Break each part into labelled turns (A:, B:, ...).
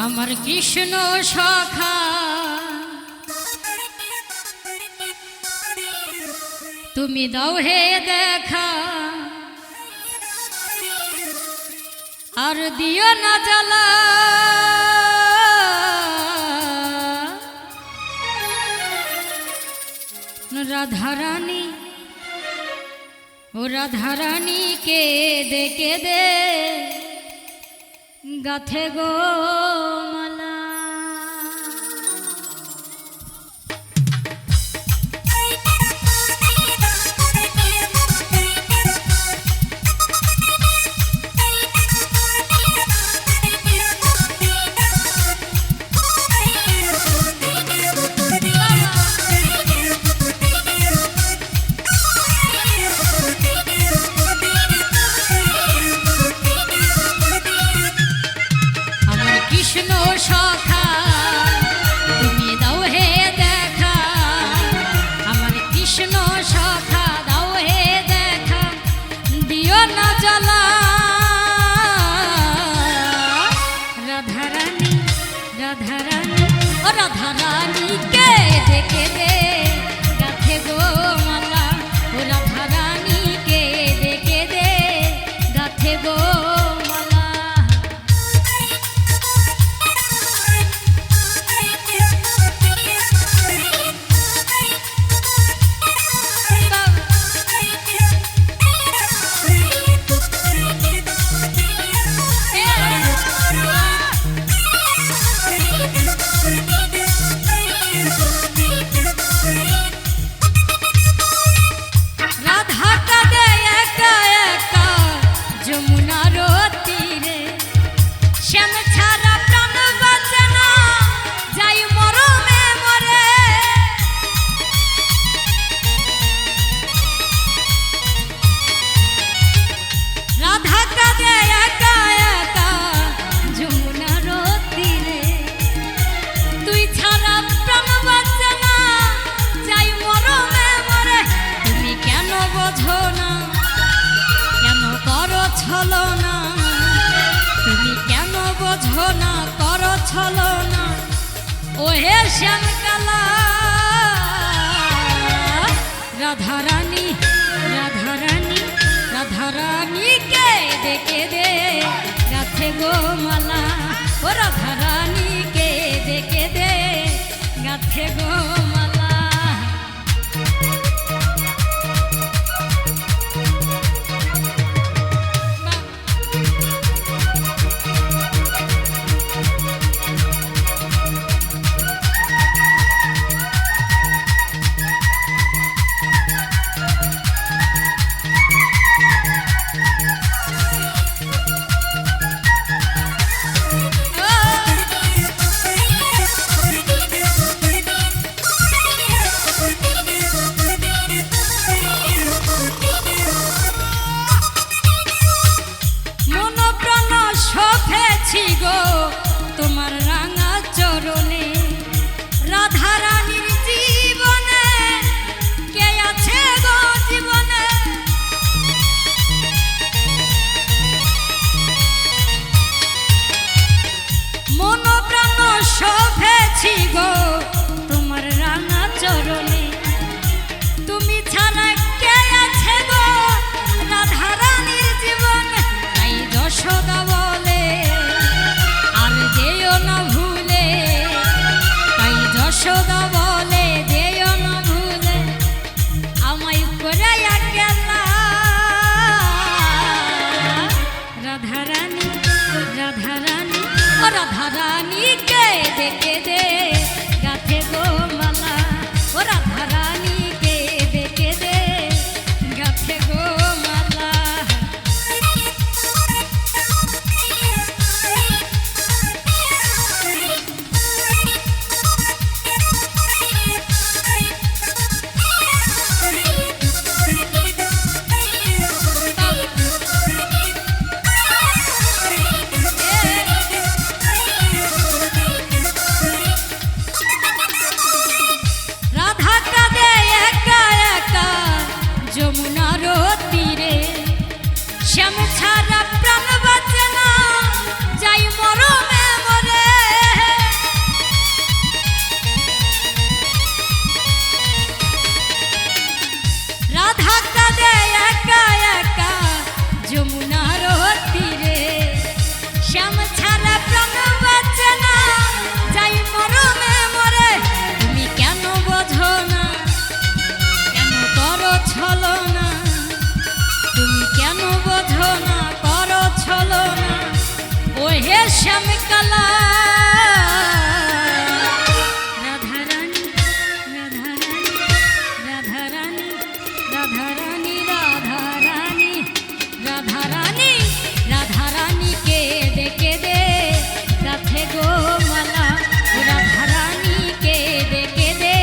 A: আমার কৃষ্ণ সখা তুমি দাও হে দেখা আর দিও না জ্বালা রাধারানী ও রাধারানী কে দে গাথে গো মালা কৃষ্ণ সখা তুমি দাও হে দেখা আমার কৃষ্ণ সখা দাও হে দেখা দিও না জ্বালা রাধারানী রাধারানী ও রাধারানী কে দে গাথে গো মালা ও রাধারানী কে দে গাথে গো তুমি কেন বোঝো না করো ছলনা ও হে শ্যামকালা রাধারানী রাধারানী রাধারানী কে দে গাথে গো মালা ও রাধারানী কে দে গাথে গো মালা তোমার রাঙা চরণে রাধারানীর জীবনে কে আছে গো জীবনে মন প্রাণ শোভেছি গো তোমার রাঙা চরণে তুমি ছাড়া কে আছে গো রাধারানীর জীবনে তাই যশোদা বলে যেও না ভুলে তাই যশোদা বলে যেও না ভুলে আমায় করে গেলা রাধারানী রাধারানী ও রাধারানী কে দে গাথে গো মালা ও রাধারানী কে দে গাথে গো মালা শ্যাম ছাড়া প্রাণ বাঁচে না যাই মরমে মরে শ্যামকালা রাধারানী রাধারানী রাধারানী রাধারানী রাধারানী রাধারানী রাধারানীকে ডেকে দে গাথে গো মালা রাধারানীকে ডেকে দে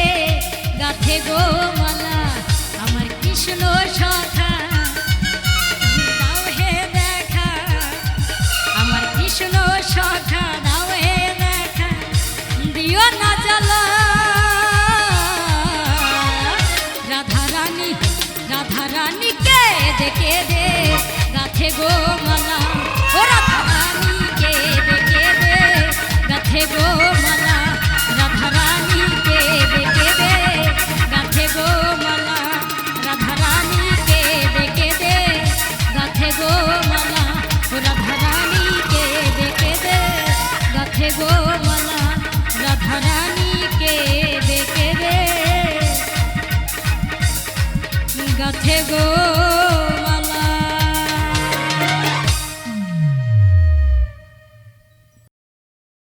A: গাথে গো মালা আমার কৃষ্ণ সখা দাও হে দেখা আমার কৃষ্ণ সখা দাও হে দেখা দিও না জ্বালা রাধারানী রাধারানীকে ডেকে দে গাথে গো মালা ও রাধারানীকে ডেকে দে গাথে গো